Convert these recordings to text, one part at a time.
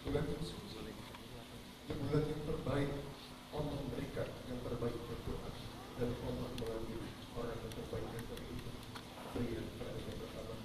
bulan yang suci, bulan yang terbaik. Allah memberikan yang terbaik untuk kita, dan Allah mengambil orang yang terbaik dari itu. Berikan pada yang pertama.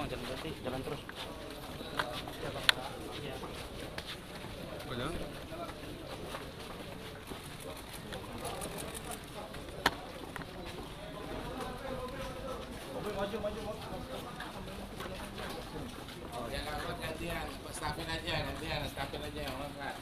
Jangan berhenti, jalan terus. Gantian, stafin aja yang lengkap.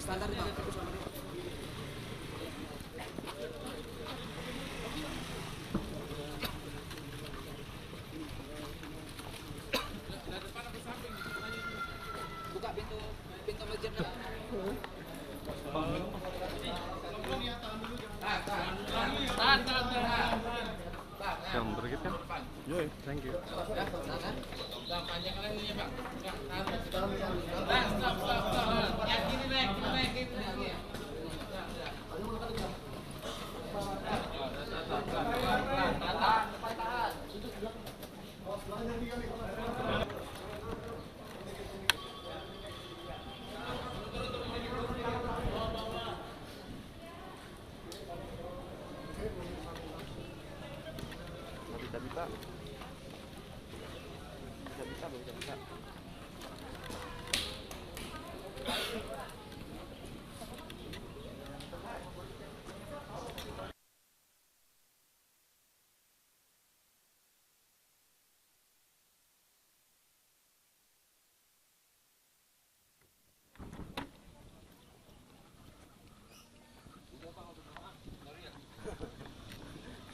Standar Bang. Buka pintu masjid. Yang berikut kan? Yoi, thank you. Panjang lagi ya Pak. Stop. Yang ini naik. Bisa.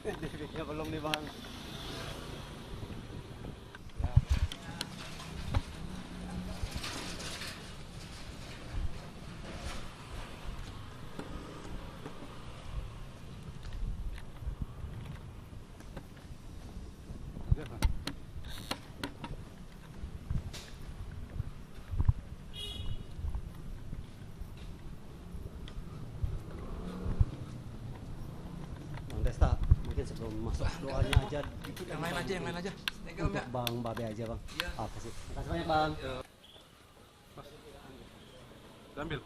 Deviknya belum nih Bang. Bang Desta, mungkin sebelum masuk doanya aja. Yang lain aja. Untuk Bang Babe aja Bang. Iya. Makasih banyak Bang. Ambil.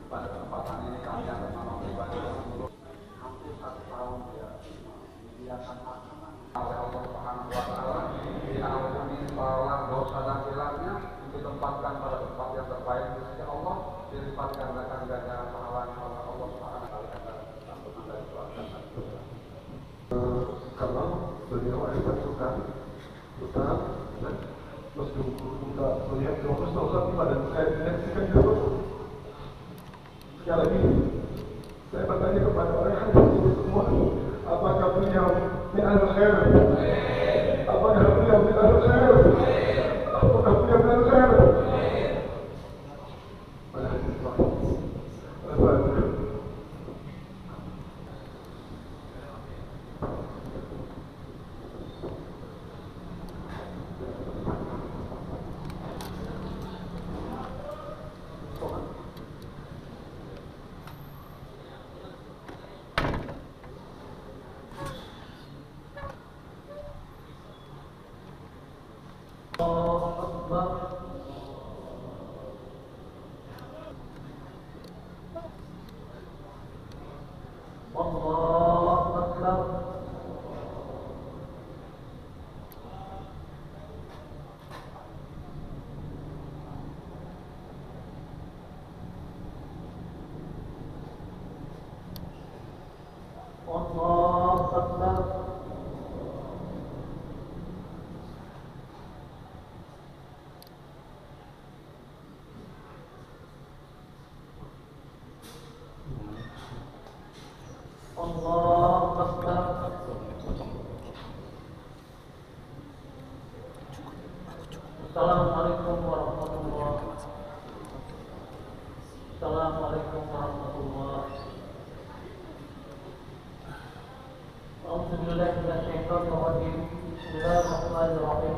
Pak dilipatkan akan ganjaran pahalanya oleh Allah Subhanahu wa taala dari keluarga kita. Kalau beliau ada suka Ustaz, meskipun kita melihat Ustaz di badan saya menyaksikan itu. Sekali lagi, saya bertanya kepada orang yang hadir semua, apakah beliau min al-khair? Apakah beliau min al-khair? Apakah beliau min al-khair? Assalamualaikum warahmatullahi wabarakatuh. Assalamualaikum warahmatullahi wabarakatuh. Alhamdulillah minasyaitonirrajim. Bismillahirrahmanirrahim.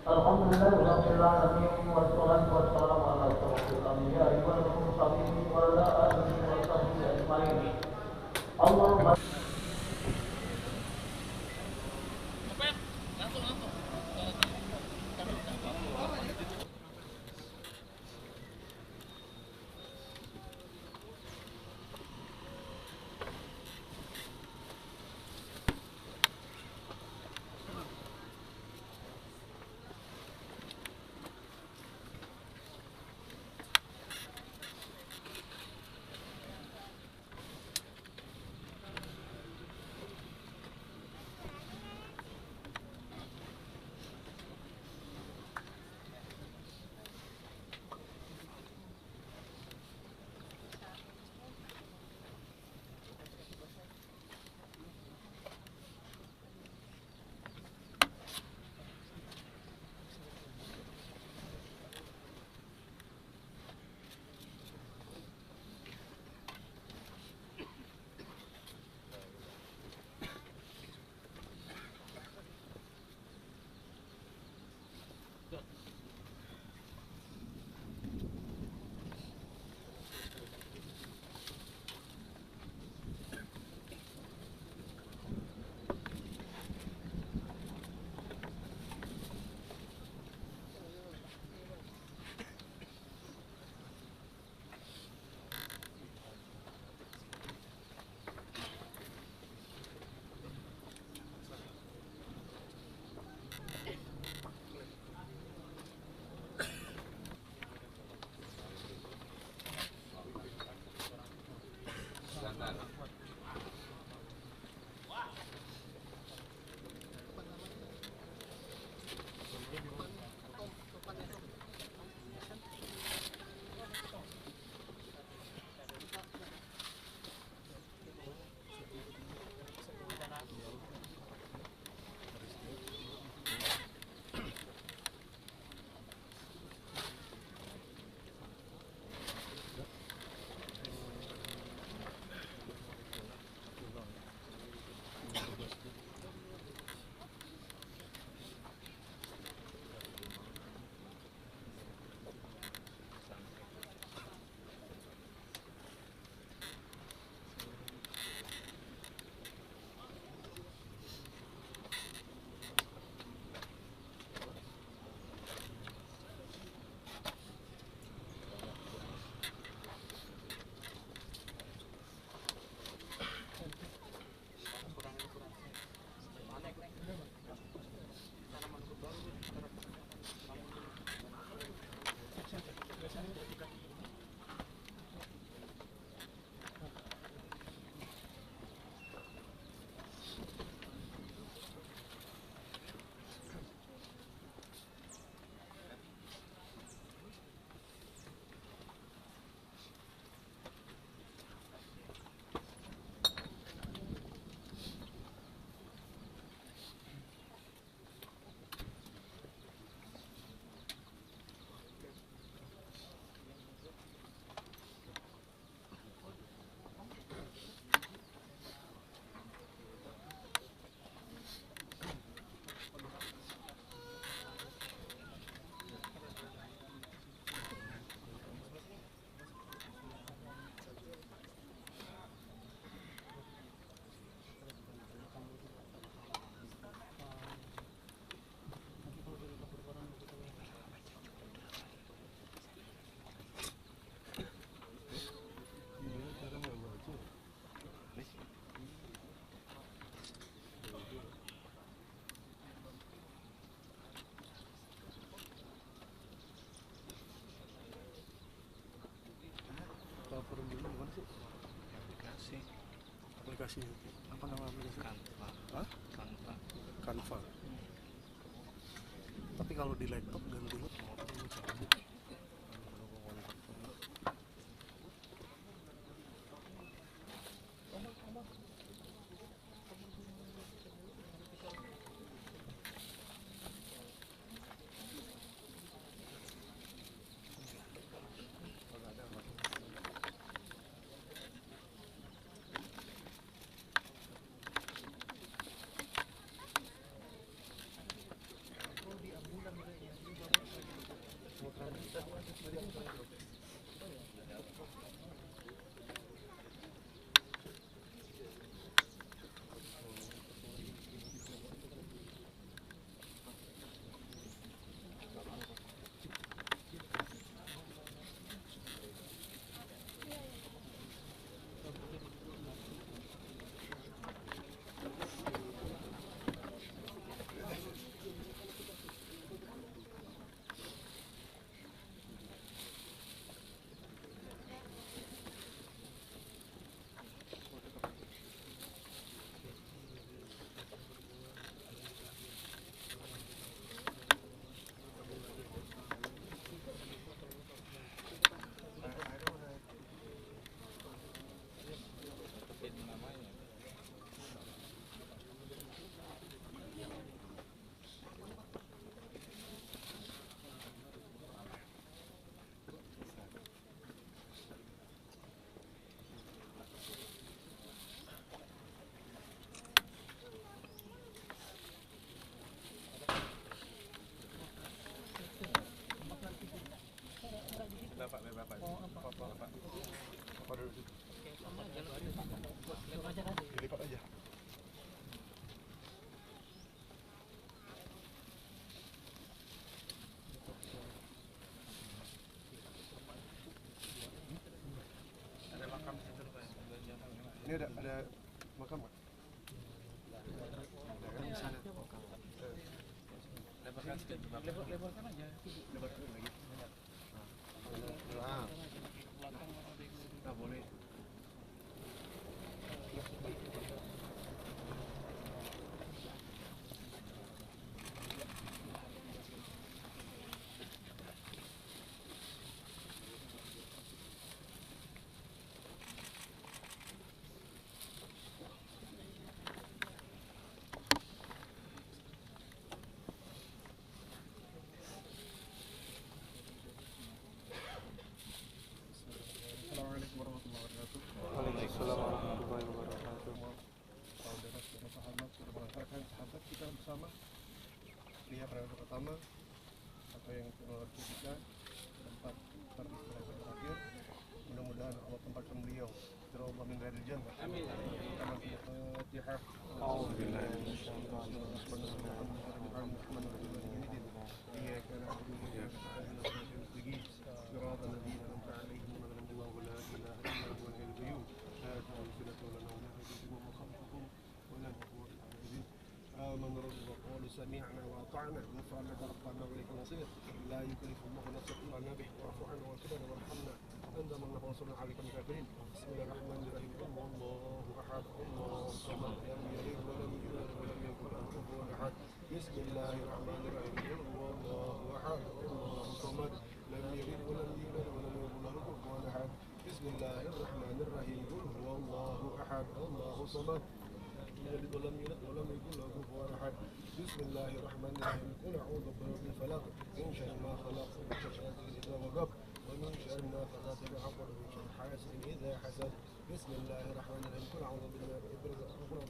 Alhamdulillahirabbil alamin wassalatu wassalamu ala asyrofil anbiya'i wal mursalin wa ala alihi wa sahbihi ajmain. Allahumma forum dulu gimana sih? Aplikasinya apa nama aplikasi? Canva. Canva. Tapi kalau di laptop dan di dilipat aja. Ini ada makam nggak? Ada kan di sana. Lebarkan aja. Lebarkan lagi. Nah, nggak boleh. Assalamualaikum warahmatullahi wabarakatuh. Waalaikumsalam warahmatullahi wabarakatuh. Saudara-saudara sahabat, sudah merasakan sahabat kita bersama. Lihat periode pertama atau yang ketiga tempat beristirahat terakhir. Mudah-mudahan Allah tempatkan beliau terobah min ghairil jannah. Amin. Al-Fatihah. A'udzubillahi minasyaitonir سمعنا وأطعنا غفرانك ربنا وإليك المصير لا يكلف الله نفسا إلا ما به واعف عنا واغفر لنا وارحمنا أنت من وانصرنا على القوم الكافرين بسم الله الرحمن الرحيم قل هو الله أحد الله الصمد لم يلد ولم يولد ولم يكن له كفوا أحد بسم الله الرحمن الرحيم قل هو الله أحد الله الصمد لم يلد ولم يولد ولم يكن له كفوا أحد بسم الله الرحمن الرحيم قل هو الله أحد الله الصمد يلد ولم يولد ولم يكن له كفوا احد بسم الله الرحمن الرحيم قل اعوذ برب الفلق من شر ما خلق ومن شر غاسق اذا وقب ومن شر النافثات في العقد ومن شر حاسد اذا حسد بسم الله الرحمن الرحيم قل اعوذ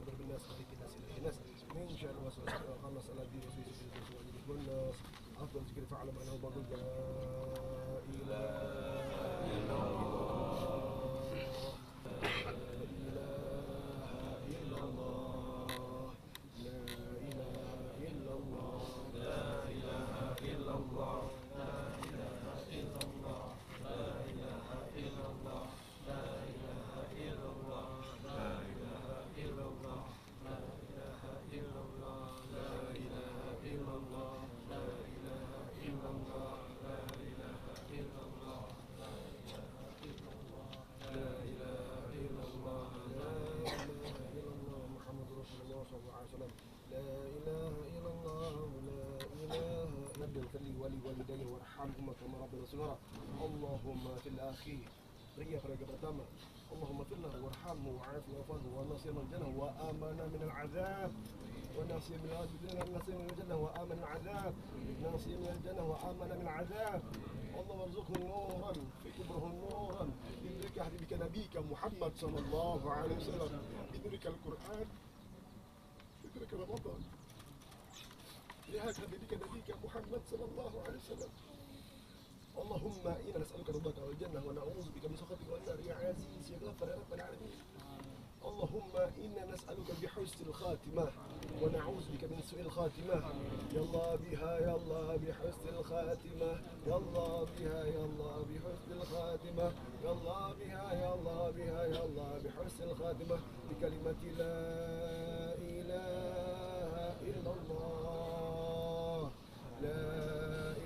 برب الناس ملك الناس اله الناس من شر الوسواس الخناس الذي يوسوس في صدور الناس افضل ذكر فاعلم انه بقول لا اله الا الله Rabbana saudara. Allahumma fil akhir. Ria pada pertama. Allahumma fillah warhamhu wa'afi wa'afahu wa nasir al jannah wa amana min al azab. وناصية من الجنة وآمن من العذاب ناصية من الجنة وآمن من العذاب اللهم ارزقه نورا في كبره نورا بنورك حبيبك نبيك محمد صلى الله عليه وسلم بنورك القرآن بنورك رمضان لهذا حبيبك نبيك محمد صلى الله عليه وسلم اللهم إنا نسألك رضاك والجنة ونعوذ بك من سخطك والنار يا عزيز يا غفر يا رب العالمين اللهم إنا نسألك بحسن الخاتمة ونعوذ بك من سوء الخاتمة يا الله بها يا الله بحسن الخاتمة يا الله بها يا الله بحسن الخاتمة يا الله بها يا الله بها يا الله بحسن الخاتمة بكلمة لا إله إلا الله لا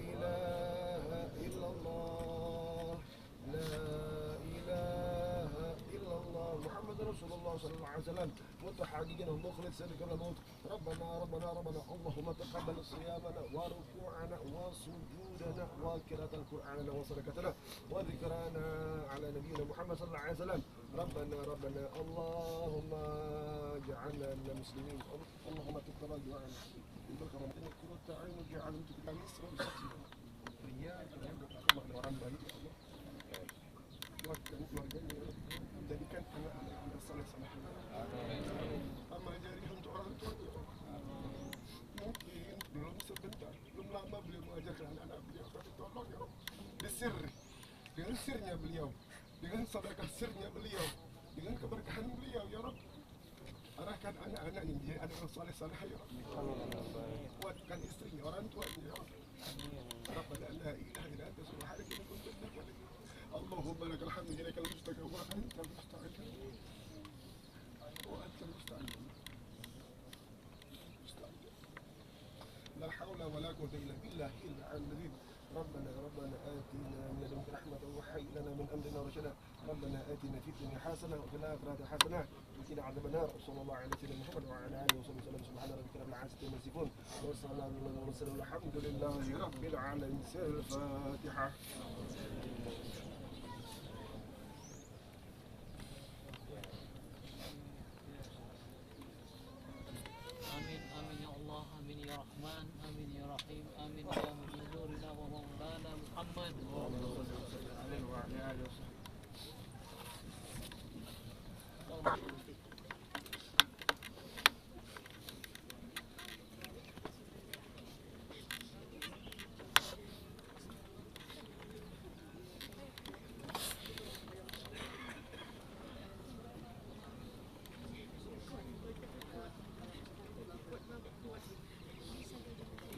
إله إلا الله لا إله إلا الله محمد رسول الله صلى الله عليه وسلم متحققين مخلصين قبل الموت ربنا ربنا ربنا اللهم تقبل صيامنا وركوعنا وسجودنا وقراءة القرآن وصدقتنا وذكرنا على نبينا محمد صلى الله عليه وسلم ربنا ربنا اللهم اجعلنا من المسلمين اللهم تقبل دعاءنا بالكرم إنك كنت عين جعل أنت بالله يسر وسخي رياض الله orang baik ya Allah buatkan keluarganya jadikan anak-anak saleh-saleh amal jariah untuk orang tua mungkin belum sebentar belum lama beliau mengajarkan anak-anak beliau tapi tolong ya Allah dengan sirnya beliau dengan sedekah sirnya beliau dengan keberkahan beliau ya Rabb arahkan anak-anak ini menjadi anak yang saleh-saleh ya Rabb kuatkan istrinya orang tuanya ya Rabb Rabbana la ilaha illa anta subhanaka inni kuntu minadh dhalimin اللهم لك الحمد إليك المشتكى وأنت المستعين وأنت المستعين لا حول ولا قوة إلا بالله إلا على الذين ربنا آتنا من لدنك رحمة وهيئ لنا من أمرنا رشدا ربنا آتنا في الدنيا حسنة وفي الآخرة حسنة وقنا عذاب النار وصلى الله على سيدنا محمد وعلى آله وصحبه وسلم سبحان ربك رب العزة عما يصفون والسلام على المرسلين والحمد لله رب العالمين سر الفاتحة آمين آمين يا الله آمين يا رحمن آمين يا رحيم آمين يا مجدورنا ومولانا محمد اللهم صل وسلم عليه وعلى آله وصحبه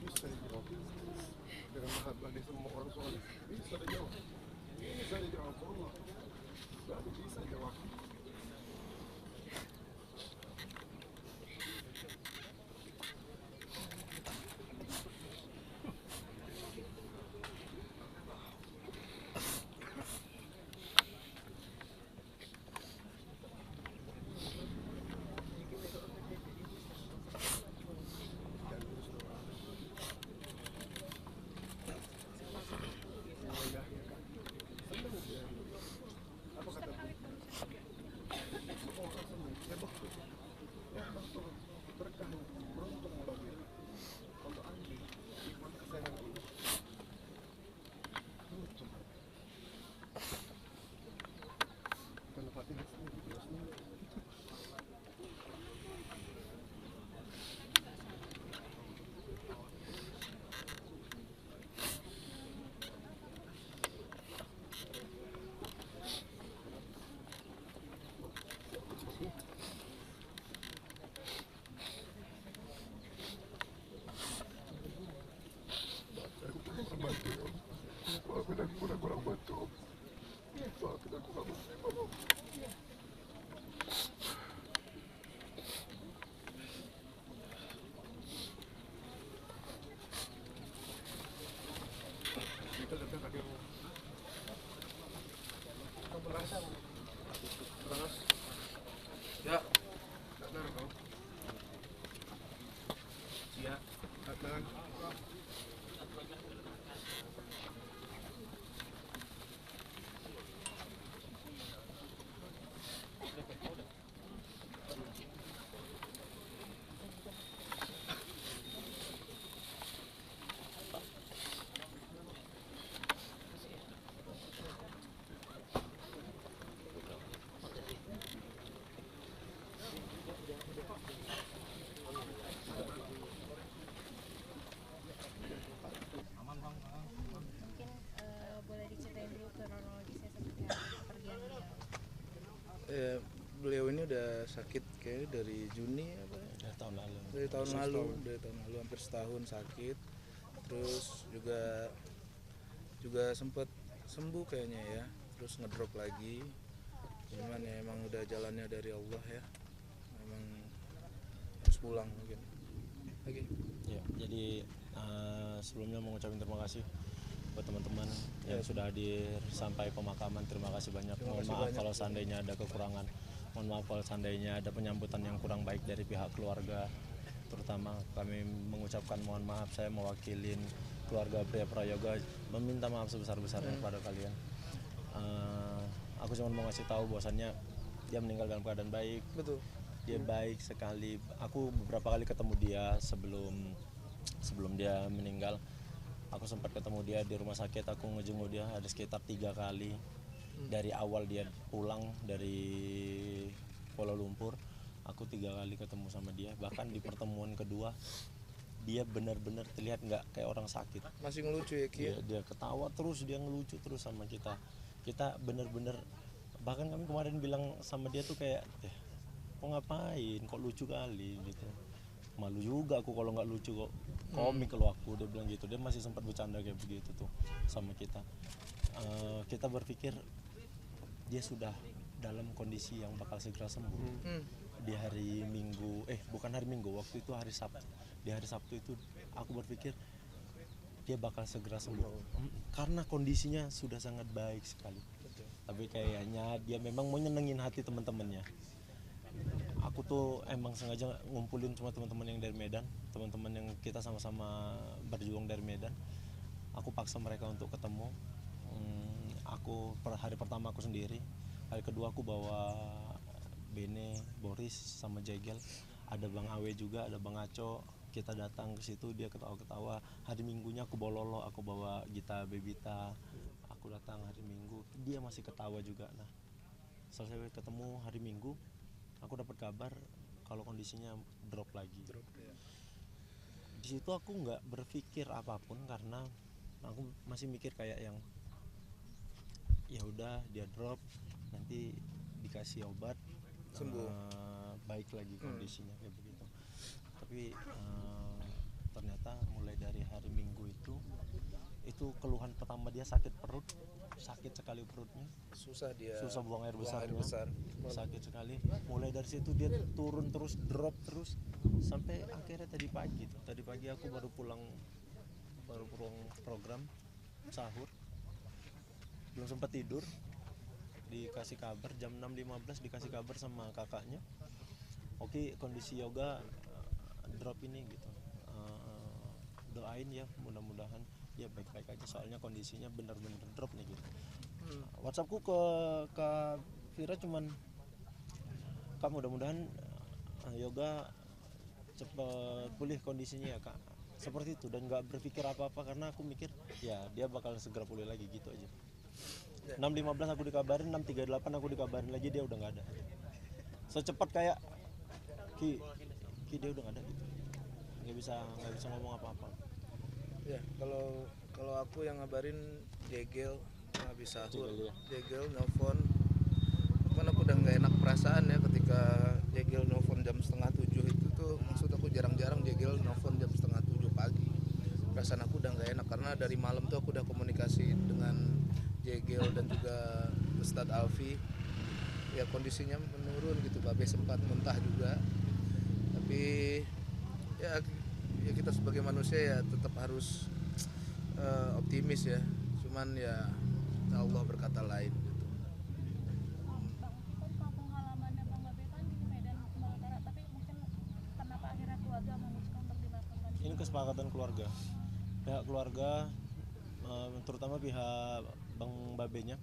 bisa dijawab dengan mahabbah di semua orang soleh bisa dijawab Allah baru bisa jawab kurang bantu. Kita kurang bantu. Kita datang ke rumah. Kamu merasa? Beras? Ya. Benar kau. Ya. Datang. Beliau ini udah sakit kayaknya dari Juni apa ya? Dari tahun lalu. Dari tahun lalu hampir setahun sakit. Terus juga sempat sembuh kayaknya ya. Terus ngedrop lagi. Cuman ya emang udah jalannya dari Allah ya. Memang harus pulang mungkin. Oke. Ya, jadi sebelumnya mau ngucapin terima kasih buat teman-teman yang sudah hadir sampai pemakaman. Terima kasih banyak. Mohon maaf kalau seandainya ada kekurangan. Mohon maaf kalau seandainya ada penyambutan yang kurang baik dari pihak keluarga. Terutama kami mengucapkan mohon maaf. Saya mewakilin keluarga Pria Prayoga meminta maaf sebesar-besarnya kepada kalian. Aku cuma mau ngasih tahu bahwasannya dia meninggal dalam keadaan baik. Betul. Dia baik sekali. Aku beberapa kali ketemu dia sebelum dia meninggal. Aku sempat ketemu dia di rumah sakit. Aku ngejenguk dia ada sekitar 3 kali. Dari awal dia pulang dari Kuala Lumpur, aku 3 kali ketemu sama dia. Bahkan di pertemuan kedua dia benar-benar terlihat nggak kayak orang sakit. Masih ngelucu ya Ki? Dia ketawa terus, dia ngelucu terus sama kita. Kita benar-benar, bahkan kami kemarin bilang sama dia tuh kayak, kok ngapain, kok lucu kali gitu. Malu juga aku kalau nggak lucu kok, komik kalau aku, dia bilang gitu. Dia masih sempat bercanda kayak begitu tuh sama kita. Kita berpikir dia sudah dalam kondisi yang bakal segera sembuh. Di hari Minggu, bukan hari Minggu, waktu itu hari Sabtu. Di hari Sabtu itu aku berpikir dia bakal segera sembuh karena kondisinya sudah sangat baik sekali. Tapi kayaknya dia memang mau nyenengin hati teman-temannya. Aku tuh emang sengaja ngumpulin cuma teman-teman yang dari Medan, teman-teman yang kita sama-sama berjuang dari Medan. Aku paksa mereka untuk ketemu. Hari pertama aku sendiri, hari kedua aku bawa Bene, Boris sama Jegel, ada Bang Awe juga, ada Bang Aco. Kita datang ke situ, dia ketawa-ketawa. Hari Minggunya aku bawa Lolo, aku bawa Gita Bebita. Aku datang hari Minggu, dia masih ketawa juga. Nah, selesai ketemu hari Minggu, aku dapat kabar kalau kondisinya drop lagi. Di situ aku nggak berpikir apapun karena aku masih mikir kayak yang ya udah dia drop, nanti dikasih obat sembuh, baik lagi kondisinya kayak begitu. Tapi ternyata mulai dari hari Minggu itu keluhan pertama dia sakit perut, sakit sekali perutnya, susah buang air besar, sakit sekali. Mulai dari situ dia turun terus, drop terus sampai akhirnya tadi pagi aku baru pulang program sahur, belum sempat tidur, dikasih kabar jam 6.15 dikasih kabar sama kakaknya, oke, kondisi Yoga drop ini gitu, doain ya mudah-mudahan dia baik-baik aja soalnya kondisinya benar-benar drop nih gitu. WhatsAppku ke Kak Vira cuman, Kak mudah-mudahan Yoga cepet pulih kondisinya ya Kak, seperti itu. Dan nggak berpikir apa-apa karena aku mikir ya dia bakal segera pulih lagi gitu aja. 6.15 aku dikabarin, 6.38 aku dikabarin lagi dia udah nggak ada. Secepat kayak Ki dia udah nggak ada gitu. Nggak bisa ngomong apa-apa. Ya, kalau aku yang ngabarin Jegel nggak bisa Jegel nelfon. Cuman aku udah nggak enak perasaan ya ketika Jegel nelfon jam 6:30 itu tuh, maksud aku jarang-jarang Jegel nelfon jam 6:30 pagi. Perasaan aku udah nggak enak karena dari malam tuh aku udah komunikasi dengan Jegel dan juga Ustadz Alfi. Ya kondisinya menurun gitu, Babe sempat muntah juga. Tapi ya kita sebagai manusia ya tetap harus optimis ya. Cuman ya Allah berkata lain gitu. Kampung halamannya Bang Babe kan di Medan, Sumatera Utara, tapi mungkin kenapa akhirnya keluarga memutuskan untuk dimakamkan? Ini kesepakatan keluarga. Pihak keluarga, terutama pihak Bang Babenya,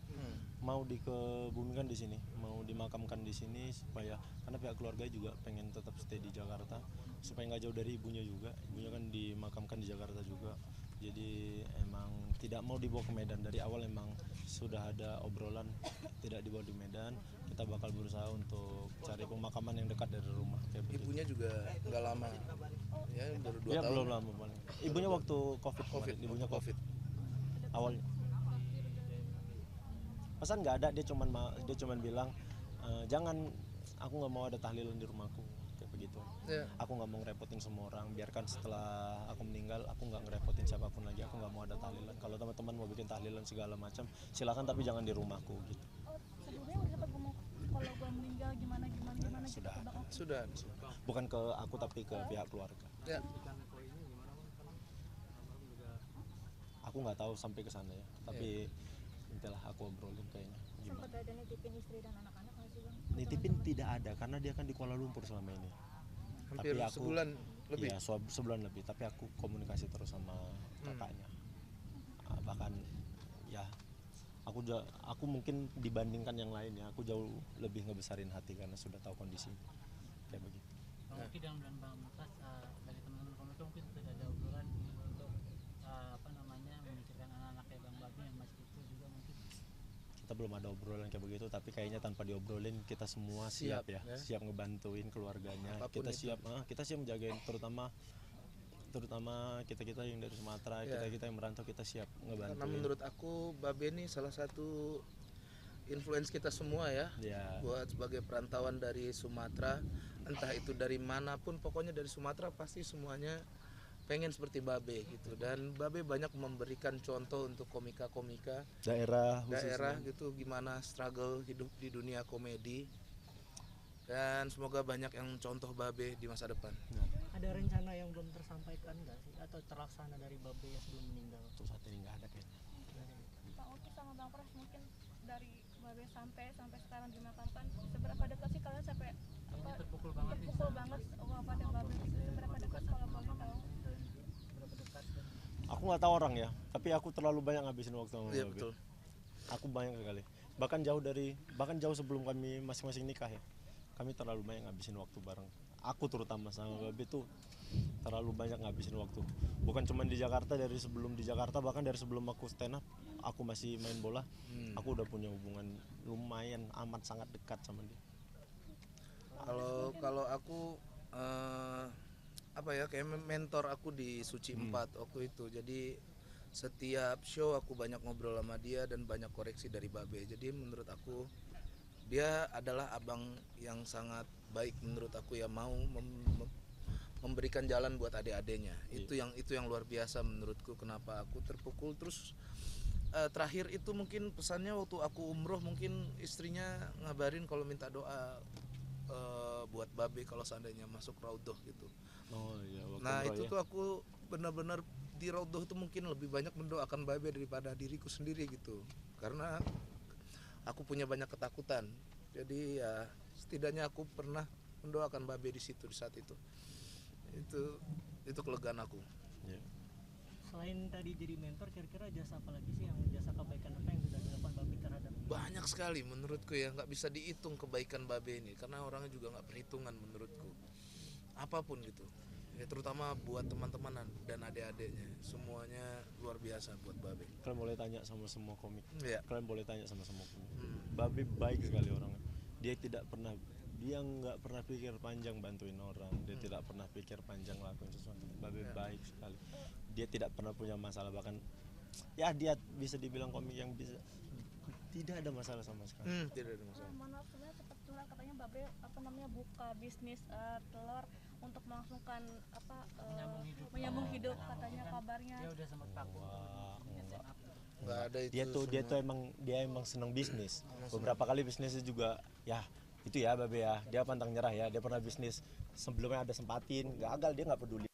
mau dikebumikan di sini, mau dimakamkan di sini supaya, karena pihak keluarga juga pengen tetap stay di Jakarta supaya nggak jauh dari ibunya juga. Ibunya kan dimakamkan di Jakarta juga. Jadi emang tidak mau dibawa ke Medan. Dari awal emang sudah ada obrolan tidak dibawa di Medan. Kita bakal berusaha untuk cari pemakaman yang dekat dari rumah. Ibunya juga nggak lama, ya baru 2 ya, tahun. belum lama paling. Ibunya waktu COVID. Ibunya COVID. Awalnya. Pesan nggak ada, dia cuman bilang jangan, aku nggak mau ada tahlilan di rumahku kayak begitu. Ya. Aku nggak mau ngerepotin semua orang, biarkan setelah aku meninggal aku nggak ngerepotin siapapun lagi. Aku nggak mau ada tahlilan. Kalau teman-teman mau bikin tahlilan segala macam silakan, tapi jangan di rumahku gitu. Oh, sebelumnya udah sempat ngomong kalau gue meninggal gimana gitu Sudah. ke Bang Oki? Sudah. Bukan ke aku tapi ke pihak keluarga. Ya. Aku nggak tahu sampai ke sana ya, tapi entahlah aku obrolin kayaknya Sempat gimana. ada nitipin istri dan anak-anak nggak sih Bang? Nitipin tidak ada karena dia kan di Kuala Lumpur selama ini. Hampir Tapi aku- sebulan lebih. Iya, sebulan lebih, tapi aku komunikasi terus sama kakaknya. Bahkan ya aku mungkin dibandingkan yang lain ya, aku jauh lebih ngebesarin hati karena sudah tahu kondisi kayak begitu. Bang Oki dan Bang Makas, dari teman-teman komunitas mungkin sudah ada obrolan untuk memikirkan anak-anak kayak Bang Babi yang masih kecil juga mungkin. Kita belum ada obrolan kayak begitu, tapi kayaknya tanpa diobrolin kita semua siap ya, siap ngebantuin keluarganya. Apapun itu. Kita siap menjagain, terutama kita yang dari Sumatera, kita yang merantau, kita siap ngebantuin. Karena menurut aku Babe ini salah satu influence kita semua ya. Ya. Buat sebagai perantauan dari Sumatera, entah itu dari manapun, pokoknya dari Sumatera pasti semuanya pengen seperti Babe gitu. Dan Babe banyak memberikan contoh untuk komika-komika daerah gitu, gimana struggle hidup di dunia komedi. Dan semoga banyak yang contoh Babe di masa depan. Ada rencana yang belum tersampaikan nggak sih atau terlaksana dari Babe yang sebelum meninggal? Untuk saat ini nggak ada kayaknya. Bang Oki sama Bang Pras mungkin dari Babe sampai sekarang dimakamkan, seberapa dekat sih kalian sampai Terpukul banget wafatnya Babe gitu, seberapa dekat kalau boleh tahu? berapa dekat dan Aku nggak tahu orang ya, tapi aku terlalu banyak ngabisin waktu sama Iya Babe. betul. Aku banyak sekali. Bahkan jauh sebelum kami masing-masing nikah ya. Kami terlalu banyak ngabisin waktu bareng. Aku terutama sama Babe tuh terlalu banyak ngabisin waktu. Bukan cuma di Jakarta, dari sebelum di Jakarta, bahkan dari sebelum aku stand up, aku masih main bola. Aku udah punya hubungan lumayan amat sangat dekat sama dia. Kalau aku kayak mentor aku di Suci 4 waktu itu. Jadi setiap show aku banyak ngobrol sama dia dan banyak koreksi dari Babe. Jadi menurut aku dia adalah abang yang sangat baik menurut aku ya, mau memberikan jalan buat adik-adiknya. Itu yang luar biasa menurutku, kenapa aku terpukul. Terus terakhir itu mungkin pesannya waktu aku umroh, mungkin istrinya ngabarin kalau minta doa buat Babe kalau seandainya masuk raudhah gitu. Oh iya, Nah itu tuh aku benar-benar di raudhah tuh mungkin lebih banyak mendoakan Babe daripada diriku sendiri gitu, karena aku punya banyak ketakutan. Jadi ya setidaknya aku pernah mendoakan Babe di situ di saat itu. Itu kelegaan aku. Ya. Selain tadi jadi mentor, kira-kira jasa apa lagi sih, yang jasa kebaikan apa yang sudah dilakukan Babe terhadap? Banyak sekali menurutku ya, nggak bisa dihitung kebaikan Babe ini, karena orangnya juga nggak perhitungan menurutku. Apapun gitu ya, terutama buat teman-teman dan adik-adiknya, semuanya luar biasa buat Babe. Kalian boleh tanya sama semua komik. Iya. Kalian boleh tanya sama semua komik. Babe baik sekali orangnya. Dia nggak pernah pikir panjang bantuin orang. Dia tidak pernah pikir panjang lakuin sesuatu. Babe baik sekali. Dia tidak pernah punya masalah, bahkan ya dia bisa dibilang komik yang bisa tidak ada masalah sama sekali. Tidak ada masalah. Mohon maaf, sebenarnya sempat curhat katanya Babe buka bisnis telur untuk melangsungkan menyambung hidup katanya kabarnya. dia udah sempat vakum. Nggak ada itu. Dia emang senang bisnis. Beberapa kali bisnisnya juga ya itu ya Babe ya. Dia pantang nyerah ya. Dia pernah bisnis sebelumnya ada sempatin, gagal, dia nggak peduli.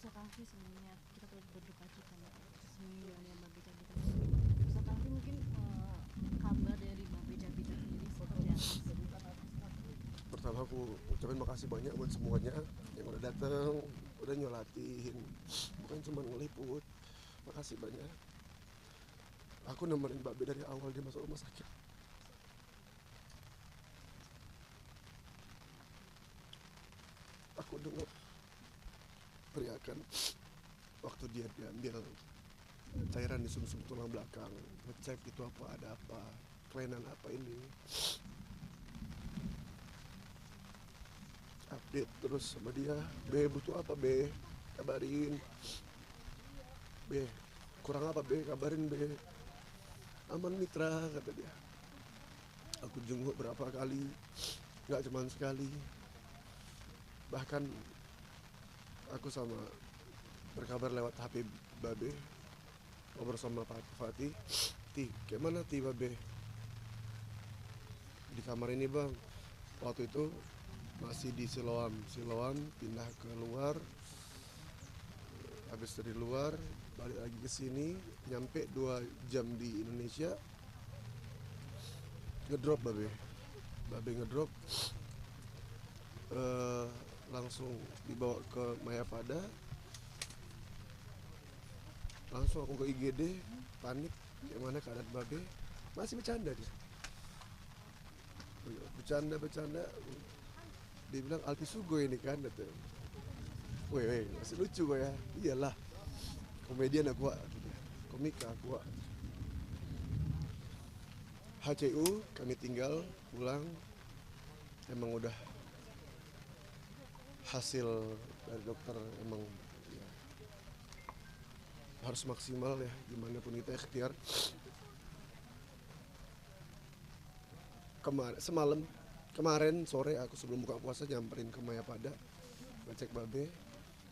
Sekali sebelumnya kita turut berduka cita meninggalnya Babe Cabitan. Sekali mungkin kabar dari Babe Cabitan sendiri seperti apa? Pertama aku ucapin makasih banyak buat semuanya yang udah datang, udah nyolatin, bukan cuma ngeliput. Makasih banyak. Aku nemenin Babe dari awal dia masuk rumah sakit. dengar teriakan waktu dia diambil cairan di sumsum tulang belakang, ngecek itu ada apa, kelainan apa ini. Update terus sama dia, B butuh apa B, kabarin. B kurang apa B, kabarin B. Aman Mitra, kata dia. Aku jenguk berapa kali, nggak cuma sekali. Bahkan aku sama berkabar lewat HP Babe, ngobrol sama Pak Fatih. Ti, gimana Ti Babe? Di kamar ini bang, waktu itu masih di Siloam pindah ke luar. Habis dari luar balik lagi ke sini, nyampe 2 jam di Indonesia, ngedrop Babe ngedrop, langsung dibawa ke Mayapada, langsung aku ke IGD, panik, gimana keadaan Babe, masih bercanda dia, bercanda, dia bilang Alpi Sugo ini kan, weh masih lucu kok ya, iyalah, komedian aku, komika aku. HCU kami tinggal pulang, emang udah hasil dari dokter, emang ya, harus maksimal ya, gimana pun kita ikhtiar. Kemarin sore aku sebelum buka puasa nyamperin ke Mayapada, ngecek Babe,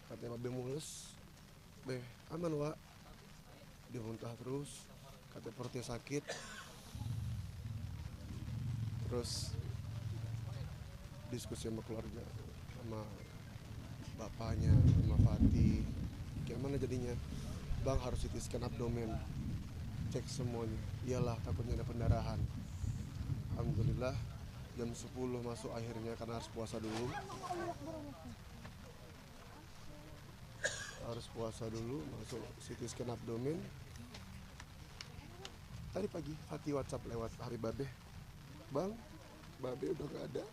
katanya Babe mulus, Be aman Wak, dia muntah terus, katanya perutnya sakit. Terus diskusi sama keluarga, sama bapaknya, sama Fatih, gimana jadinya? Bang harus CT scan abdomen, cek semuanya. Iyalah takutnya ada pendarahan. Alhamdulillah jam 10 masuk akhirnya, karena harus puasa dulu. Masuk CT scan abdomen. Tadi pagi Fatih WhatsApp lewat hari Babe, Bang, Babe udah gak ada,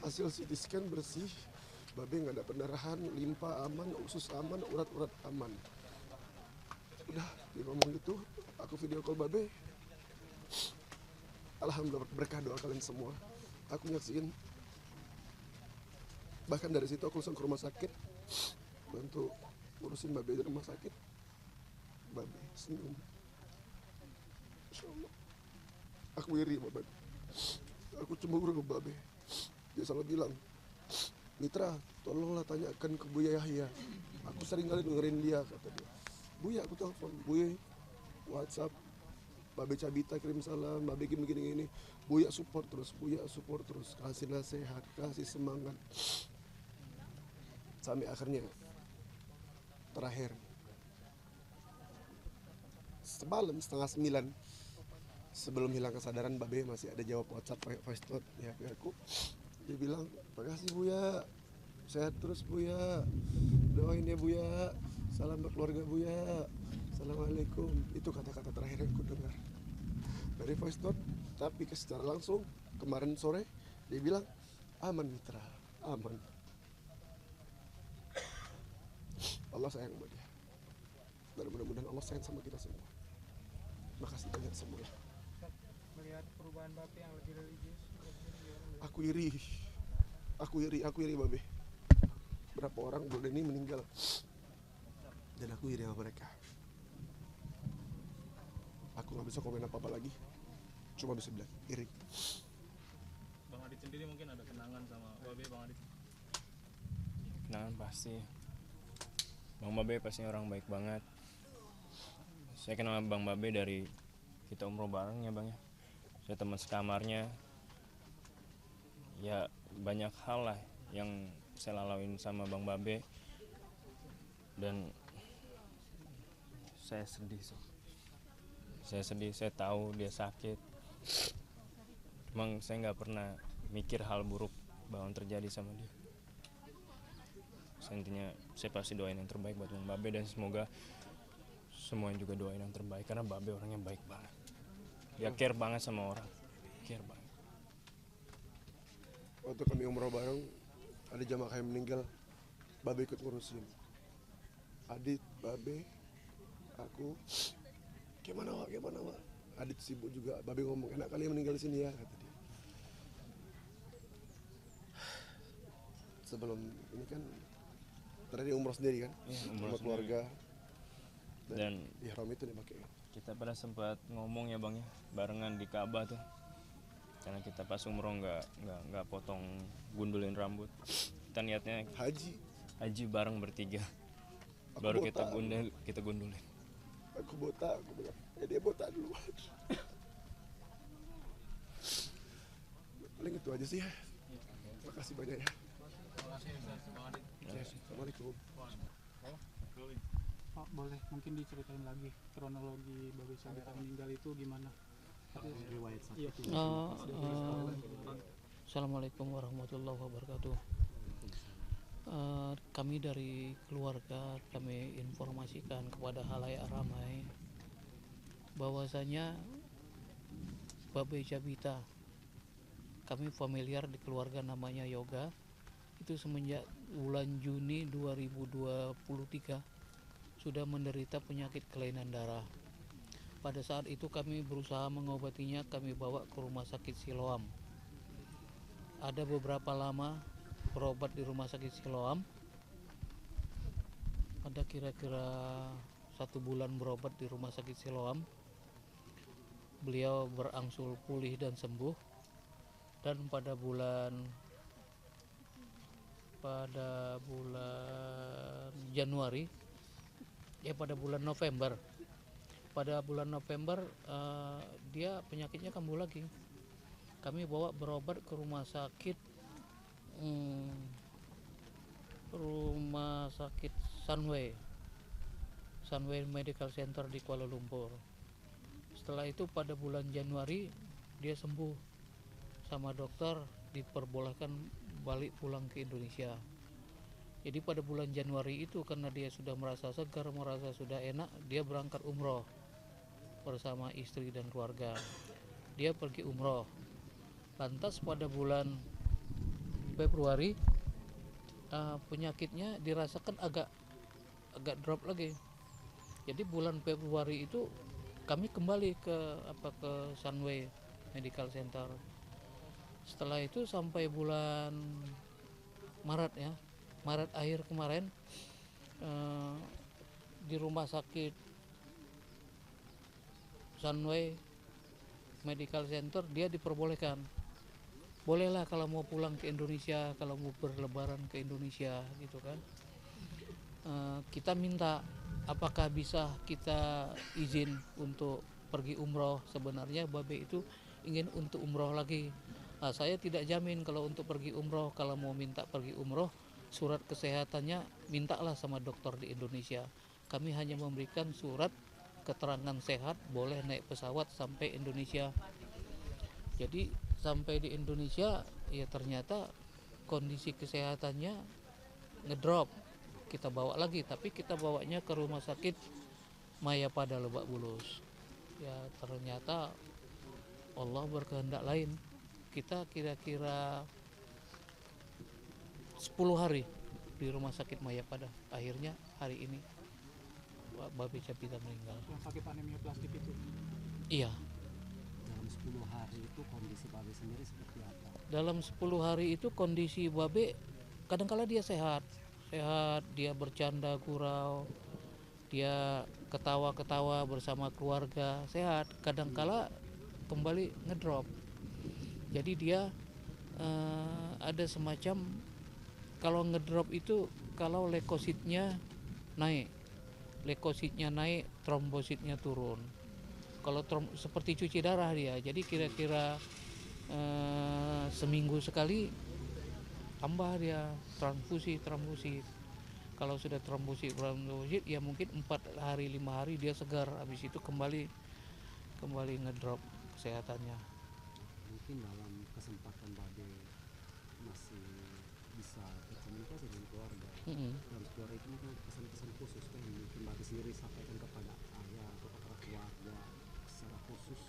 hasil CT scan bersih, Babe gak ada pendarahan, limpa aman, usus aman, urat-urat aman. Udah, dia ngomong gitu, aku video call Babe. Alhamdulillah berkah doa kalian semua, aku nyaksiin. Bahkan dari situ aku langsung ke rumah sakit, bantu urusin Babe di rumah sakit. Babe senyum, Insya Allah. Aku iri sama Babe, aku cemburu ke Babe. Dia selalu bilang, Mitra tolonglah tanyakan ke Buya Yahya, aku sering kali dengerin dia, kata dia. Buya aku telepon, Buya WhatsApp, Babe Cabita kirim salam, Babe gini. Buya support terus, kasih nasihat, kasih semangat. Sampai akhirnya terakhir semalam 8:30 sebelum hilang kesadaran, Babe masih ada jawab WhatsApp voice note ya aku. Dia bilang, makasih Buya, sehat terus Buya, doain ya Buya, salam buat keluarga Buya, assalamualaikum. Itu kata-kata terakhir yang aku dengar dari voice note. Tapi secara langsung kemarin sore dia bilang, aman Mitra, aman. Allah sayang sama dia, dan mudah-mudahan Allah sayang sama kita semua. Makasih banyak semua. Melihat perubahan Babe yang lebih religius, Aku iri Babe. Berapa orang bulan ini meninggal, dan aku iri sama mereka. Aku gak bisa komen apa-apa lagi, cuma bisa bilang iri. Bang Adit sendiri mungkin ada kenangan sama Babe, Bang Adit? Kenangan pasti. Bang Babe pasti orang baik banget. Saya kenal Bang Babe dari kita umroh bareng ya Bang ya. Saya teman sekamarnya. Ya banyak hal lah yang saya lalui sama Bang Babe. Dan saya sedih. Saya tahu dia sakit. Emang saya nggak pernah mikir hal buruk bakal terjadi sama dia. Intinya saya pasti doain yang terbaik buat Bang Babe, dan semoga semuanya juga doain yang terbaik, karena Babe orangnya baik banget. Dia care banget sama orang, care banget. Waktu kami umroh bareng, ada jamaah yang meninggal, babe ikut ngurusin. Adit, babe, aku, gimana wak? Adit sibuk juga, babe ngomong, enak kali meninggal di sini ya, kata dia. Sebelum ini kan tadi umroh sendiri kan, umroh sama keluarga. Dan ihram itu dipakai. Kita pada sempat ngomong ya bang ya, barengan di Ka'bah tuh. Karena kita pas umroh nggak potong gundulin rambut. Kita niatnya haji bareng bertiga. Baru kita gundulin. Aku botak, aku bilang, dia botak dulu. Paling itu aja sih ya. Terima kasih banyak ya. Assalamualaikum. Pak, boleh mungkin diceritain lagi kronologi Babe Cabita meninggal itu gimana? Riwayat Iya. Assalamualaikum warahmatullahi wabarakatuh. Kami dari keluarga kami informasikan kepada halayak ramai bahwasanya Babe Cabita, kami familiar di keluarga namanya Yoga, itu semenjak bulan Juni 2023 sudah menderita penyakit kelainan darah. Pada saat itu kami berusaha mengobatinya, kami bawa ke rumah sakit Siloam. Ada beberapa lama berobat di rumah sakit Siloam. Ada kira-kira 1 bulan berobat di rumah sakit Siloam. Beliau berangsur pulih dan sembuh. Dan pada bulan Januari, pada bulan November. Pada bulan November dia penyakitnya kambuh lagi. Kami bawa berobat ke rumah sakit Sunway Medical Center di Kuala Lumpur. Setelah itu pada bulan Januari dia sembuh sama dokter, diperbolehkan balik pulang ke Indonesia. Jadi pada bulan Januari itu karena dia sudah merasa segar, merasa sudah enak, dia berangkat umroh bersama istri dan keluarga. Dia pergi umroh. Lantas pada bulan Februari penyakitnya dirasakan agak drop lagi. Jadi bulan Februari itu kami kembali ke Sunway Medical Center. Setelah itu sampai bulan Maret akhir kemarin di rumah sakit Sunway Medical Center dia diperbolehkan, bolehlah kalau mau pulang ke Indonesia, kalau mau berlebaran ke Indonesia gitu kan. Kita minta apakah bisa kita izin untuk pergi umroh. Sebenarnya Babe itu ingin untuk umroh lagi. Saya tidak jamin kalau untuk pergi umroh. Kalau mau minta pergi umroh, surat kesehatannya mintalah sama dokter di Indonesia. Kami hanya memberikan surat keterangan sehat, boleh naik pesawat sampai Indonesia. Jadi sampai di Indonesia ya ternyata kondisi kesehatannya ngedrop. Kita bawa lagi, tapi kita bawanya ke rumah sakit Mayapada Lebak Bulus. Ya ternyata Allah berkehendak lain. Kita kira-kira 10 hari di rumah sakit Mayapada. Akhirnya hari ini Babe Cabita meninggal. Yang sakit anemia plastik itu? Iya. Dalam 10 hari itu kondisi Babe sendiri seperti apa? Dalam 10 hari itu kondisi Babe kadang-kala dia sehat, dia bercanda gurau, dia ketawa-ketawa bersama keluarga, sehat. Kadang-kala kembali ngedrop. Jadi dia ada semacam, kalau ngedrop itu kalau leukositnya naik, trombositnya turun. Kalau seperti cuci darah dia, jadi kira-kira seminggu sekali tambah dia transfusi. Kalau sudah transfusi ya mungkin 4 hari 5 hari dia segar, habis itu kembali ngedrop kesehatannya. Mungkin dalam kesempatan Babe masih bisa berkomunikasi dengan keluarga. Dalam keluarga itu mungkin pesan-pesan khusus kan yang mungkin Babe sendiri sampaikan kepada ayah atau kepada keluarga secara khusus.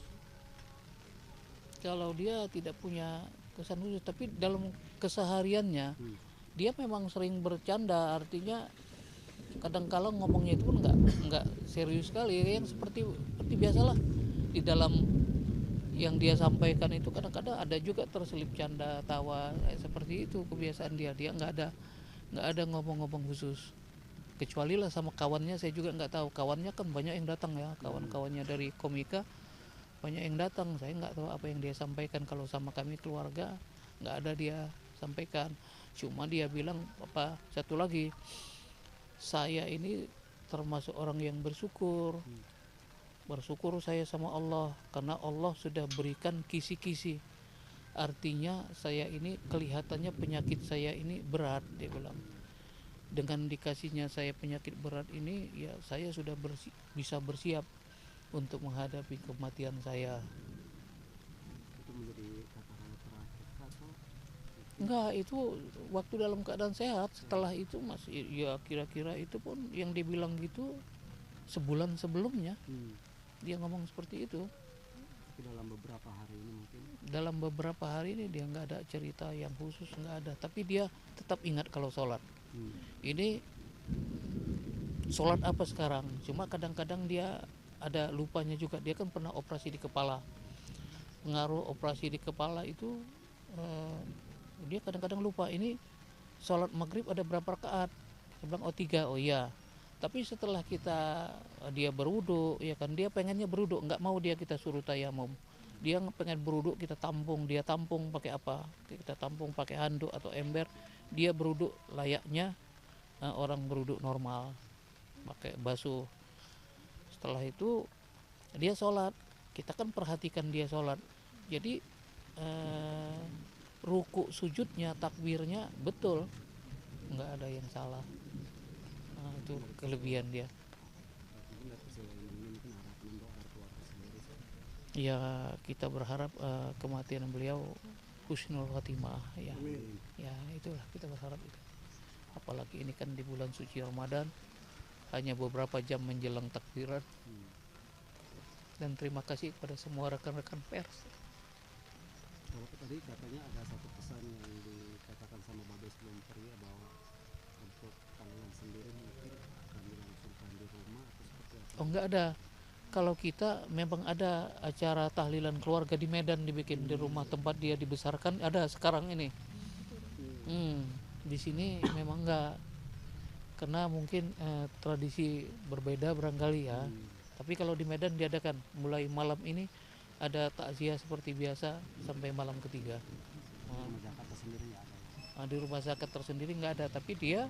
Kalau dia tidak punya kesan khusus, tapi dalam kesehariannya dia memang sering bercanda, artinya kadang kala ngomongnya itu pun nggak serius sekali, yang seperti biasalah di dalam yang dia sampaikan itu. Kadang-kadang ada juga terselip canda tawa, seperti itu kebiasaan dia nggak ada ngomong-ngomong khusus, kecuali lah sama kawannya. Saya juga nggak tahu, kawannya kan banyak yang datang ya, kawan-kawannya dari komika banyak yang datang, saya nggak tahu apa yang dia sampaikan. Kalau sama kami keluarga nggak ada dia sampaikan, cuma dia bilang apa satu lagi, saya ini termasuk orang yang bersyukur saya sama Allah, karena Allah sudah berikan kisi-kisi. Artinya saya ini kelihatannya penyakit saya ini berat, dia bilang. Dengan dikasihnya saya penyakit berat ini, ya saya sudah bisa bersiap untuk menghadapi kematian saya. Itu menjadi kata-kata terakhir atau? Enggak, itu waktu dalam keadaan sehat. Setelah itu masih ya kira-kira itu pun yang dibilang gitu sebulan sebelumnya. Dia ngomong seperti itu. Tapi dalam beberapa hari ini mungkin? Dalam beberapa hari ini dia nggak ada cerita yang khusus, nggak ada. Tapi dia tetap ingat kalau sholat. Ini sholat apa sekarang? Cuma kadang-kadang dia ada lupanya juga. Dia kan pernah operasi di kepala. Pengaruh operasi di kepala itu dia kadang-kadang lupa. Ini sholat maghrib ada berapa rakaat? Dia bilang 3. Oh iya. Tapi setelah dia berwudu, ya kan, dia pengennya berwudu, nggak mau kita suruh tayamum. Dia pengen berwudu, kita tampung, dia tampung pakai apa? Kita tampung pakai handuk atau ember. Dia berwudu layaknya orang berwudu normal, pakai basuh. Setelah itu dia sholat, kita kan perhatikan dia sholat. Jadi ruku sujudnya, takbirnya betul, nggak ada yang salah. Itu kelebihan dia. Ya kita berharap kematian beliau husnul khotimah ya. Ya itulah kita berharap itu. Apalagi ini kan di bulan suci Ramadan, hanya beberapa jam menjelang takbiran. Dan terima kasih kepada semua rekan-rekan pers. Kalau tadi katanya ada satu pesan yang dikatakan sama Babe sebelum pergi, bahwa untuk kalian sendiri mungkin akan dilangsungkan di rumah atau seperti apa? Oh enggak ada. Kalau kita memang ada acara tahlilan keluarga di Medan, dibikin di rumah tempat dia dibesarkan, ada sekarang ini. Di sini memang enggak, karena mungkin tradisi berbeda barangkali ya. Tapi kalau di Medan diadakan mulai malam ini, ada takziah seperti biasa sampai malam ketiga. Rumah zakat tersendiri nggak ada? Di rumah zakat tersendiri nggak ada, tapi dia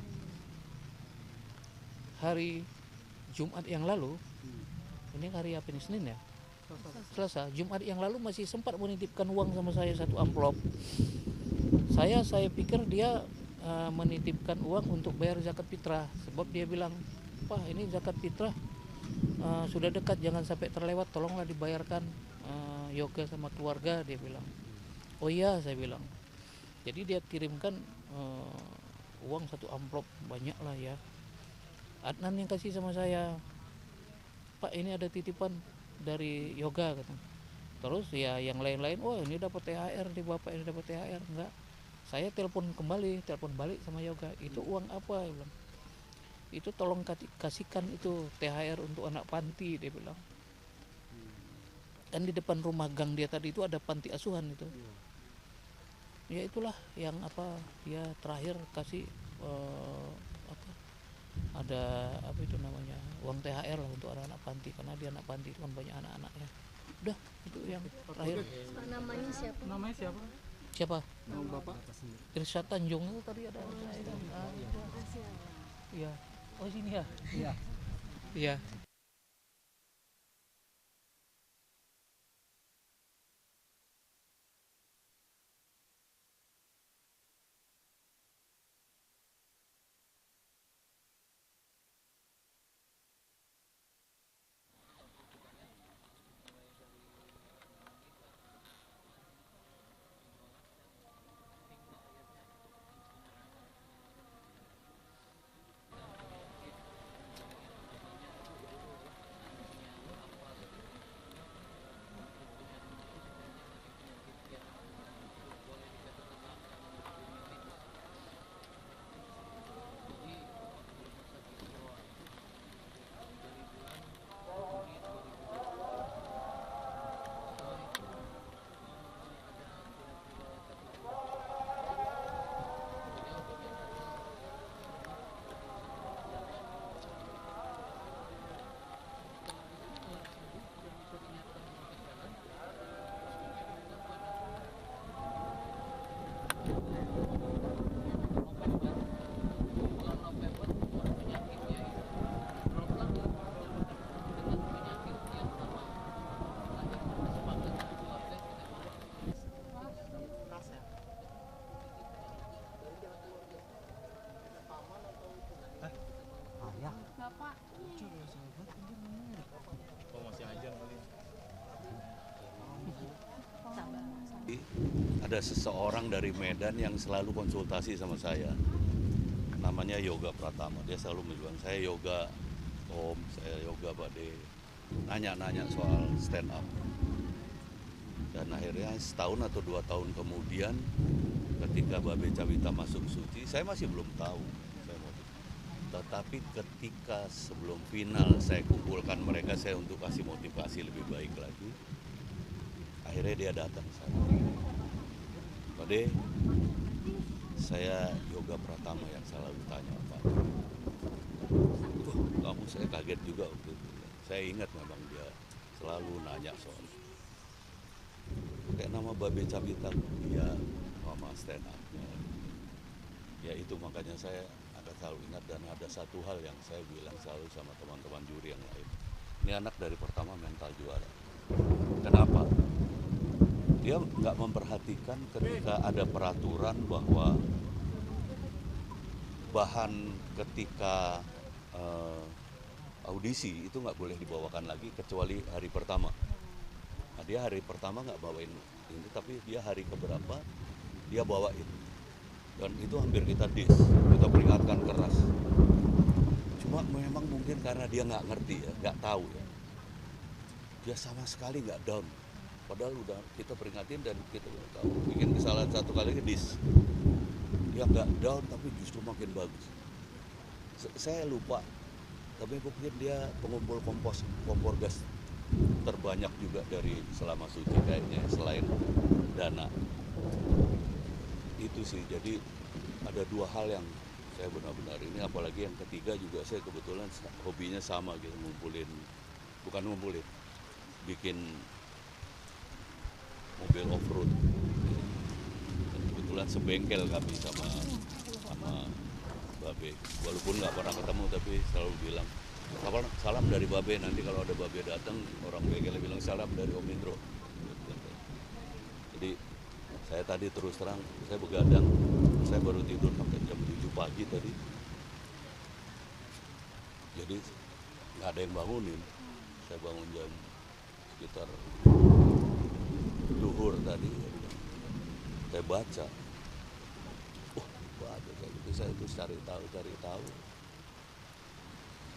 hari Jumat yang lalu, ini hari apa ini, Senin ya? Selasa. Jumat yang lalu masih sempat menitipkan uang sama saya 1 amplop. Saya pikir dia menitipkan uang untuk bayar zakat fitrah, sebab dia bilang, "Pak, ini zakat fitrah sudah dekat, jangan sampai terlewat, tolonglah dibayarkan yoga sama keluarga," dia bilang. Oh iya, saya bilang. Jadi dia kirimkan uang 1 amplop, banyak lah ya. Adnan yang kasih sama saya, "Pak, ini ada titipan dari yoga," kata. Terus ya yang lain-lain, "Oh ini dapat THR di bapak, ini dapat THR." Enggak, saya telepon balik sama yoga, "Itu uang apa?" Dia bilang. "Itu tolong kasihkan itu THR untuk anak panti," dia bilang. Kan di depan rumah gang dia tadi itu ada panti asuhan itu. Ya itulah yang dia terakhir kasih ada itu namanya uang THR lah untuk anak-anak panti, karena dia anak panti itu kan banyak anak-anaknya. Udah, itu yang terakhir. Namanya siapa? Namanya siapa? Siapa? Nama Bapak? Irsyad Tanjung itu tadi ada. Iya. Oh sini ya? Iya. Iya. Oh masih ajan kali. Ada seseorang dari Medan yang selalu konsultasi sama saya, namanya Yoga Pratama. Dia selalu bilang, saya yoga Om, saya yoga Pak De, nanya-nanya soal stand up. Dan akhirnya setahun atau 2 tahun kemudian ketika Babe Cabita masuk Suci, saya masih belum tahu. Tetapi ketika sebelum final saya kumpulkan mereka, saya untuk kasih motivasi lebih baik lagi. Akhirnya dia datang sana. Pak De, saya Yoga Pratama yang selalu tanya Pak. Kamu, saya kaget juga waktu itu. Saya ingat memang dia selalu nanya soal kayak nama Babe Cabita, dia sama stand up-nya. Ya itu makanya saya akan selalu ingat, dan ada satu hal yang saya bilang selalu sama teman-teman juri yang lain. Ini anak dari pertama mental juara. Kenapa? Dia nggak memperhatikan ketika ada peraturan bahwa bahan ketika audisi itu nggak boleh dibawakan lagi kecuali hari pertama. Nah, dia hari pertama nggak bawain ini, tapi dia hari keberapa dia bawain. Dan itu hampir kita kita peringatkan keras. Cuma memang mungkin karena dia nggak ngerti ya, nggak tahu ya. Dia sama sekali nggak down. Padahal udah kita peringatin dan kita udah tahu. Bikin kesalahan satu kali ke dia nggak down tapi justru makin bagus. Saya lupa, tapi mungkin dia pengumpul kompor gas terbanyak juga dari selama Suci kayaknya, selain Dana. Itu sih, jadi ada 2 hal yang saya benar-benar ini, apalagi yang ketiga juga saya kebetulan hobinya sama gitu, bikin mobil off-road. Dan kebetulan sebengkel kami sama Babe, walaupun nggak pernah ketemu tapi selalu bilang salam dari Babe, nanti kalau ada Babe datang orang bengkelnya bilang salam dari Om Indro. Jadi saya tadi terus terang, saya begadang, saya baru tidur sampai jam 7 pagi tadi. Jadi nggak ada yang bangunin. Saya bangun jam sekitar duhur tadi. Saya baca. Baca kayak gitu, saya terus cari tahu.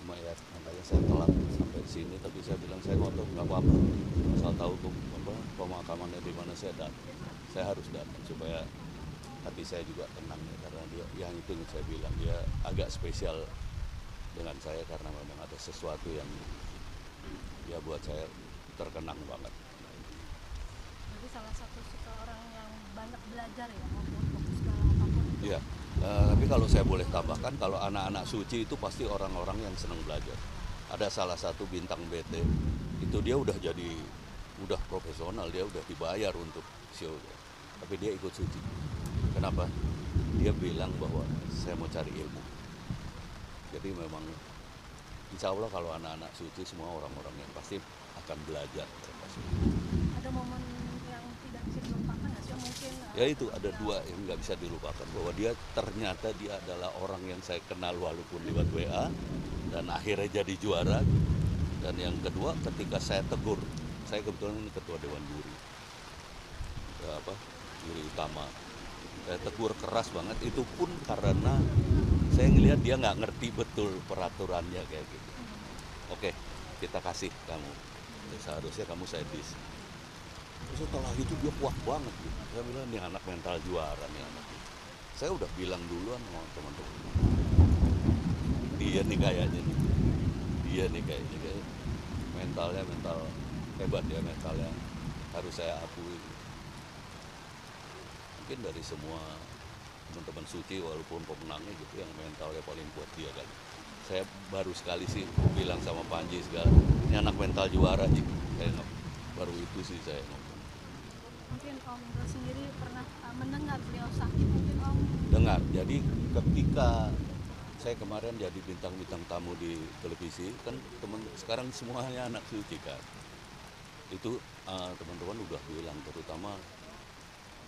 Cuma ya makanya saya telat sampai sini, tapi saya bilang saya ngotot nggak apa-apa. Asal tahu pemakamannya di mana saya datang. Saya harus datang supaya hati saya juga tenang ya, karena dia yang itu saya bilang dia agak spesial dengan saya karena memang ada sesuatu yang ya buat saya terkenang banget. Jadi salah satu orang yang banyak belajar ya, maupun fokus ke apapun. Iya, tapi kalau saya boleh tambahkan, kalau anak-anak Suci itu pasti orang-orang yang senang belajar. Ada salah satu bintang BT itu dia udah profesional, dia udah dibayar untuk show. Tapi dia ikut Suci. Kenapa? Dia bilang bahwa saya mau cari ilmu. Jadi memang insya Allah kalau anak-anak Suci semua orang-orang yang pasti akan belajar. Ada momen yang tidak bisa dilupakan nggak sih? Mungkin ya itu ada 2 yang nggak bisa dilupakan, bahwa dia ternyata dia adalah orang yang saya kenal walaupun lewat WA dan akhirnya jadi juara. Dan yang kedua ketika saya tegur, saya kebetulan ketua Dewan Juri. Juri utama, saya tegur keras banget, itu pun karena saya ngelihat dia nggak ngerti betul peraturannya kayak gitu. Oke, kita kasih kamu, seharusnya kamu saya dis. Terus setelah itu dia kuat banget gitu. Saya bilang ini anak mental juara nih anak. Saya udah bilang duluan sama teman-teman, dia nih kayaknya mentalnya hebat ya, mentalnya harus saya akui. Mungkin dari semua teman-teman Suci walaupun pemenangnya gitu yang mentalnya paling kuat dia kan. Saya baru sekali sih bilang sama Panji segala, ini anak mental juara sih. Baru itu sih saya ngomong. Mungkin Om Indra sendiri pernah mendengar beliau sakit, mungkin Om? Dengar. Jadi ketika saya kemarin jadi bintang-bintang tamu di televisi, kan teman sekarang semuanya anak suci kan. Itu teman-teman udah bilang, terutama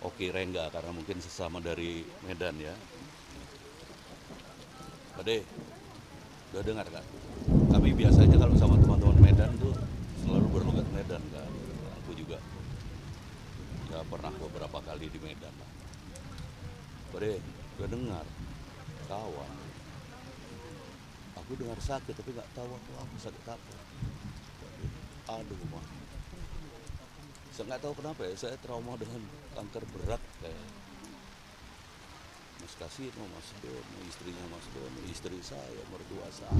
Oki Rengga, karena mungkin sesama dari Medan ya. Pade, udah dengar kan? Kami biasanya kalau sama teman-teman Medan tuh selalu berlogat Medan kan. Aku juga ya pernah beberapa kali di Medan lah. Pade, udah dengar? Kawan. Aku dengar sakit tapi nggak tahu aku sakit apa. Aduh mah. Saya nggak tahu kenapa ya, saya trauma dengan kanker berat kayak Mas Kasin, Mas Don, istrinya Mas Don, istri saya, mertua saya,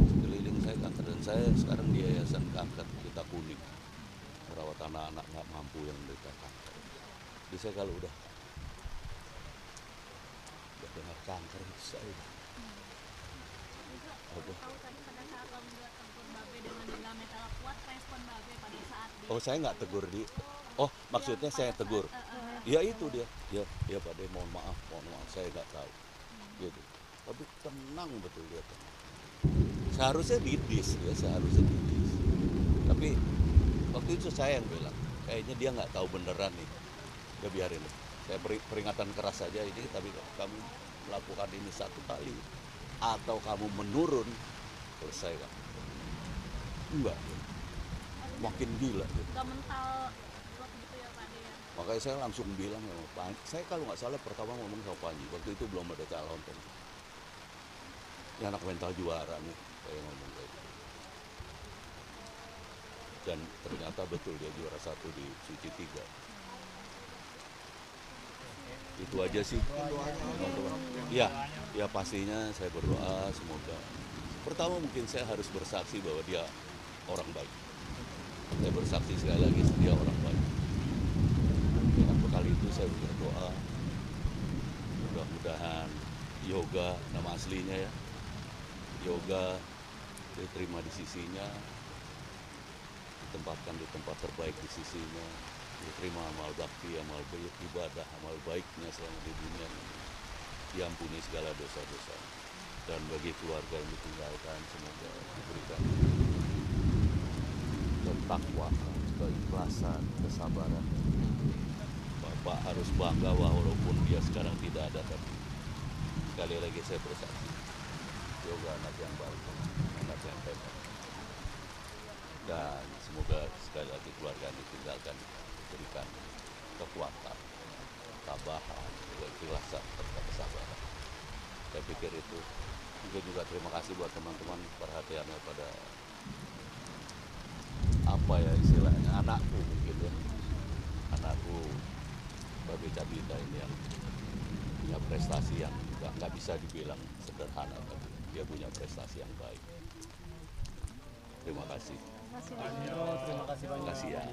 sekeliling saya kanker, dan saya sekarang di Yayasan Kanker Kita Kuning, merawat anak-anak nggak mampu yang menderita kanker. Jadi saya kalau udah dengar kanker itu saya Tahu tadi pada saat Om Indra tegur Babe dengan nilai metal kuat, respon Babe pada saat Oh, saya nggak tegur di. Oh, maksudnya saya tegur. Ya itu dia. Ya Pak De, mohon maaf, saya nggak tahu. Gitu. Tapi tenang betul dia. Seharusnya didis ya, seharusnya didis. Tapi waktu itu saya yang bilang, kayaknya dia nggak tahu beneran nih. Ya biarin. Saya peringatan keras saja ini, tapi kamu melakukan ini satu kali atau kamu menurun, selesai kan? Enggak. Makin gila gitu. Gak mental blok gitu ya Pak De ya? Makanya saya langsung bilang sama Panji, saya kalau nggak salah pertama ngomong sama Panji, waktu itu belum ada calon kan. Ini anak mental juara nih, saya ngomong kayak gitu. Dan ternyata betul dia juara 1 di Suci 3. Itu aja sih. Ya pastinya saya berdoa semoga. Pertama mungkin saya harus bersaksi bahwa dia orang baik. Saya bersaksi sekali lagi dia orang baik. Dengan bekal itu saya berdoa mudah-mudahan Yoga, nama aslinya ya, Yoga diterima di sisinya, ditempatkan di tempat terbaik di sisinya, diterima amal bakti, amal ibadah, amal baiknya selama di dunia ini, diampuni segala dosa-dosa, dan bagi keluarga yang ditinggalkan semoga diberikan ketakwaan, keikhlasan, kesabaran. Bapak harus bangga walaupun dia sekarang tidak ada, tapi sekali lagi saya bersaksi, Yoga anak yang baik, anak yang hebat. Dan semoga sekali lagi keluarga yang ditinggalkan diberikan kekuatan, tabahan, keikhlasan, serta kesabaran. Saya pikir itu. Mungkin juga terima kasih buat teman-teman perhatiannya pada apa ya istilahnya, anakku mungkin ya, anakku Babe Cabita ini yang punya prestasi yang nggak bisa dibilang sederhana, tapi dia punya prestasi yang baik. Terima kasih. Terima kasih. Terima kasih ya.